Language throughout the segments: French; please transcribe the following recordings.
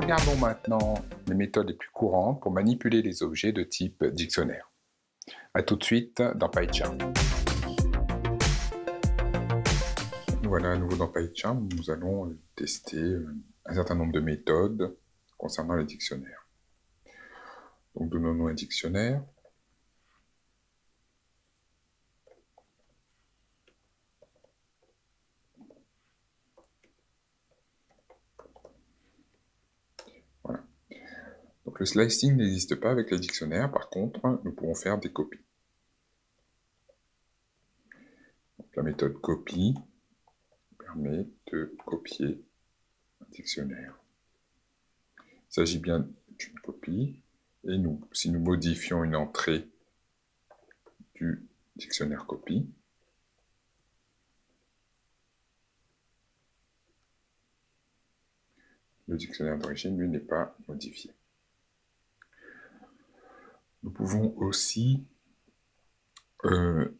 regardons maintenant les méthodes les plus courantes pour manipuler les objets de type dictionnaire. A tout de suite dans PyCharm. Voilà, à nouveau dans PyCharm, nous allons tester un certain nombre de méthodes concernant les dictionnaires. Donc donnons-nous un dictionnaire. Voilà. Donc le slicing n'existe pas avec les dictionnaires, par contre, nous pouvons faire des copies. Donc, la méthode copy permet de copier un dictionnaire. Il s'agit bien d'une copie, et si nous modifions une entrée du dictionnaire copie, le dictionnaire d'origine, lui, n'est pas modifié. Nous pouvons aussi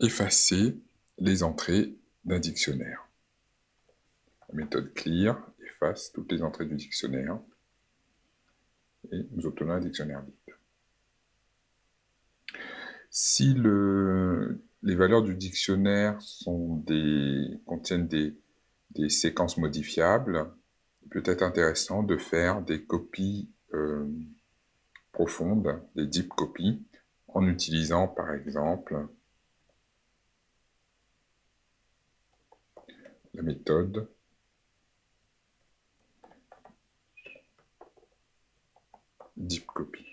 effacer les entrées d'un dictionnaire. La méthode clear efface toutes les entrées du dictionnaire et nous obtenons un dictionnaire vide. Si les valeurs du dictionnaire contiennent des séquences modifiables, il peut être intéressant de faire des copies profondes, des deep copies, en utilisant par exemple la méthode deep copy.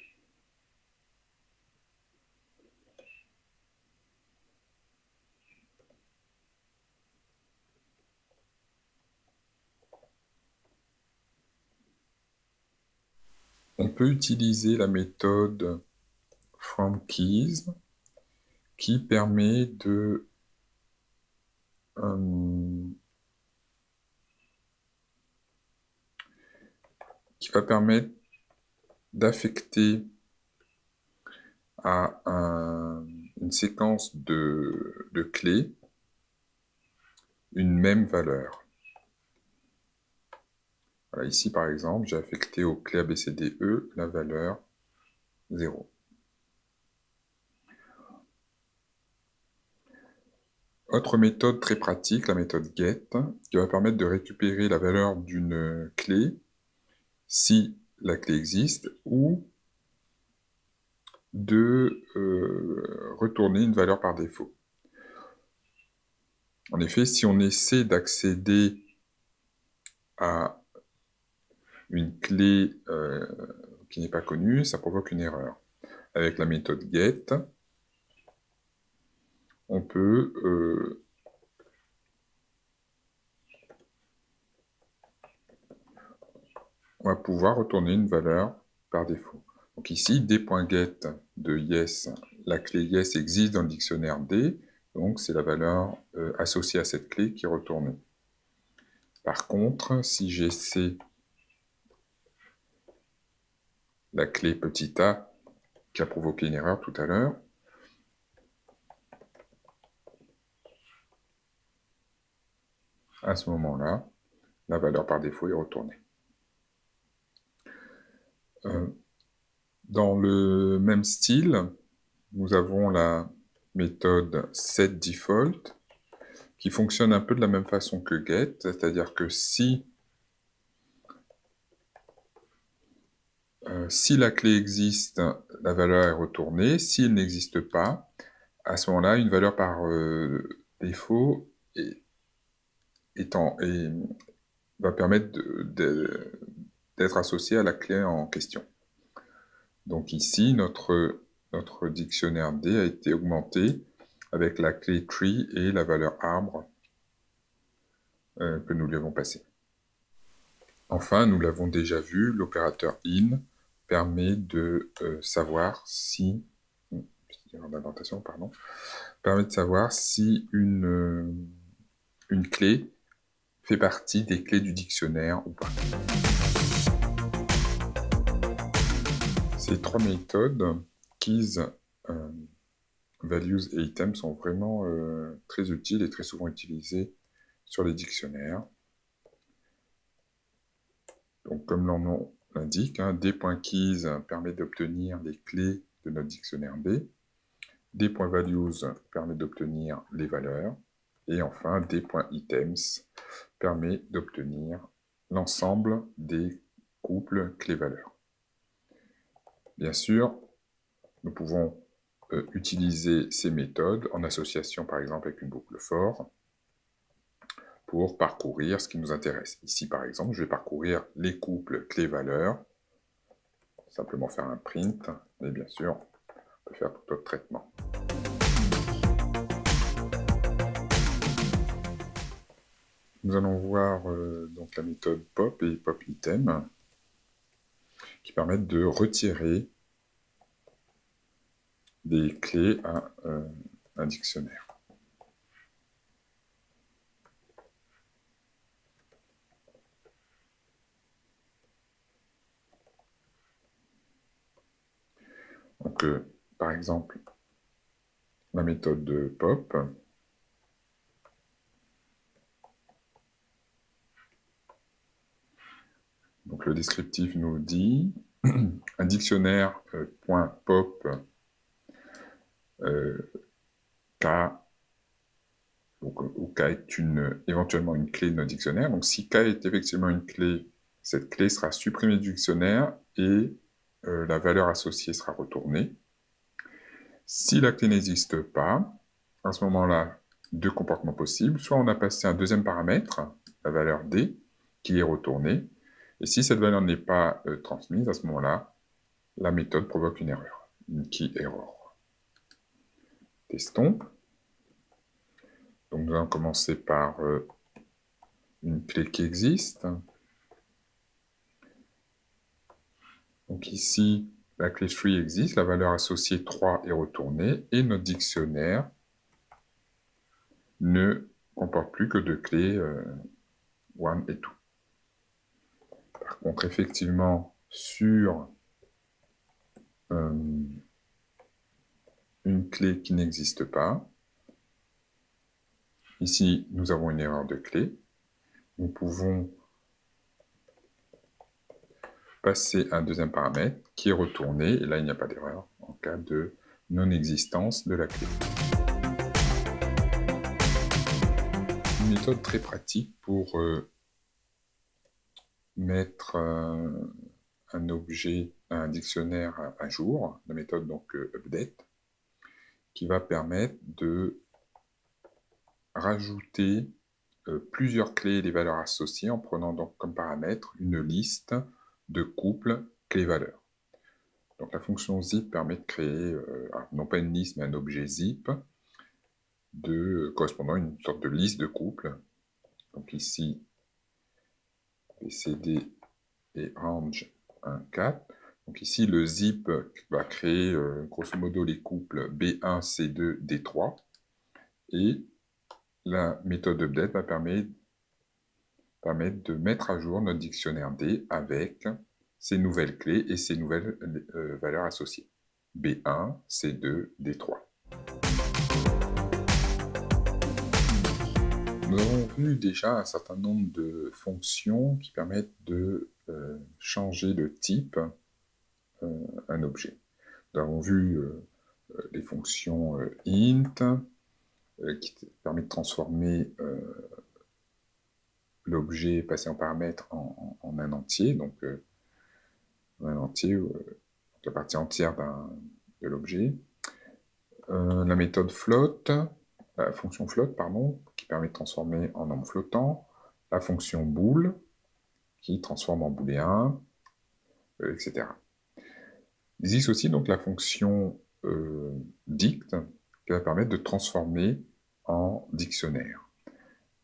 On peut utiliser la méthode fromKeys qui permet de qui va permettre d'affecter à une séquence de clés une même valeur. Voilà, ici par exemple, j'ai affecté aux clés ABCDE la valeur 0. Autre méthode très pratique, la méthode get, qui va permettre de récupérer la valeur d'une clé si la clé existe, ou de retourner une valeur par défaut. En effet, si on essaie d'accéder à une clé qui n'est pas connue, ça provoque une erreur. Avec la méthode get, on va pouvoir retourner une valeur par défaut. Donc ici, d.get de yes, la clé yes existe dans le dictionnaire D, donc c'est la valeur associée à cette clé qui est retournée. Par contre, si j'essaie la clé petit a qui a provoqué une erreur tout à l'heure, à ce moment-là, la valeur par défaut est retournée. Dans le même style, nous avons la méthode setDefault qui fonctionne un peu de la même façon que get, c'est-à-dire que si la clé existe, la valeur est retournée. S'il n'existe pas, à ce moment-là, une valeur par défaut va permettre d'être associée à la clé en question. Donc ici, notre dictionnaire D a été augmenté avec la clé tree et la valeur arbre que nous lui avons passée. Enfin, nous l'avons déjà vu, l'opérateur in permet de savoir si une clé fait partie des clés du dictionnaire ou pas. Ces trois méthodes, keys, values et items, sont vraiment très utiles et très souvent utilisées sur les dictionnaires. Donc, comme leur nom l'indique, hein, d.keys permet d'obtenir les clés de notre dictionnaire D. d.values permet d'obtenir les valeurs. Et enfin, d.items permet d'obtenir l'ensemble des couples clés-valeurs. Bien sûr, nous pouvons utiliser ces méthodes en association par exemple avec une boucle for pour parcourir ce qui nous intéresse. Ici par exemple, je vais parcourir les couples clés-valeurs, simplement faire un print, mais bien sûr, on peut faire tout autre traitement. Nous allons voir donc la méthode pop et pop item qui permettent de retirer des clés à un dictionnaire. Donc, par exemple, la méthode de pop. Donc, le descriptif nous dit un dictionnaire .pop K, où K est éventuellement une clé de notre dictionnaire. Donc, si K est effectivement une clé, cette clé sera supprimée du dictionnaire et la valeur associée sera retournée. Si la clé n'existe pas, à ce moment-là, deux comportements possibles. Soit on a passé un deuxième paramètre, la valeur D, qui est retournée. Et si cette valeur n'est pas transmise, à ce moment-là, la méthode provoque une erreur, une key error. Testons. Donc nous allons commencer par une clé qui existe. Donc ici, la clé free existe, la valeur associée 3 est retournée, et notre dictionnaire ne comporte plus que deux clés 1 et 2. Par contre, effectivement, sur une clé qui n'existe pas, ici, nous avons une erreur de clé. Nous pouvons passer un deuxième paramètre qui est retourné, et là, il n'y a pas d'erreur en cas de non-existence de la clé. Une méthode très pratique pour mettre un objet, un dictionnaire à jour, la méthode donc update, qui va permettre de rajouter plusieurs clés et des valeurs associées en prenant donc comme paramètre une liste de couples clés-valeurs. Donc la fonction zip permet de créer, non pas une liste, mais un objet zip correspondant à une sorte de liste de couples. Donc ici, BCD et range 1, 4. Donc ici, le zip va créer grosso modo les couples B1, C2, D3. Et la méthode update va permettre de mettre à jour notre dictionnaire D avec ces nouvelles clés et ces nouvelles valeurs associées. B1, C2, D3. Nous avons vu déjà un certain nombre de fonctions qui permettent de changer de type un objet. Nous avons vu les fonctions int, qui permet de transformer l'objet passé en paramètre en un entier, donc un entier, la partie entière de l'objet. La méthode float, la fonction float, pardon, qui permet de transformer en nombre flottant. La fonction bool, qui transforme en booléen, etc. Il existe aussi donc la fonction dict, qui va permettre de transformer en dictionnaire.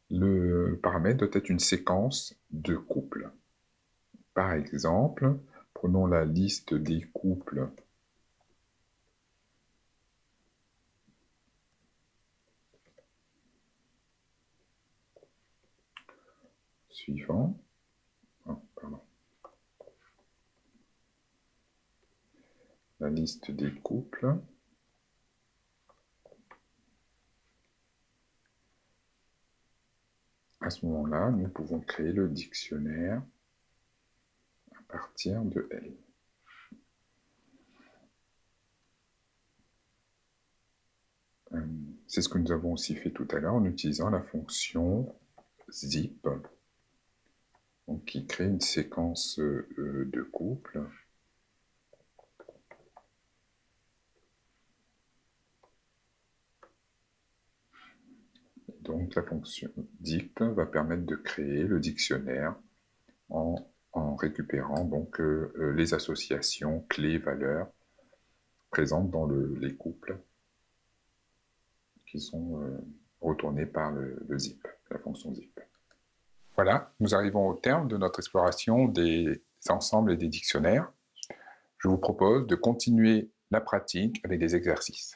Le paramètre doit être une séquence de couples. Par exemple, prenons la liste des couples suivants. Oh, pardon. La liste des couples. À ce moment-là, nous pouvons créer le dictionnaire à partir de L. C'est ce que nous avons aussi fait tout à l'heure en utilisant la fonction zip, donc, qui crée une séquence de couples. Donc la fonction zip va permettre de créer le dictionnaire en récupérant donc les associations clés-valeurs présentes dans les couples qui sont retournés par le zip, la fonction zip. Voilà, nous arrivons au terme de notre exploration des ensembles et des dictionnaires. Je vous propose de continuer la pratique avec des exercices.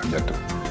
À bientôt.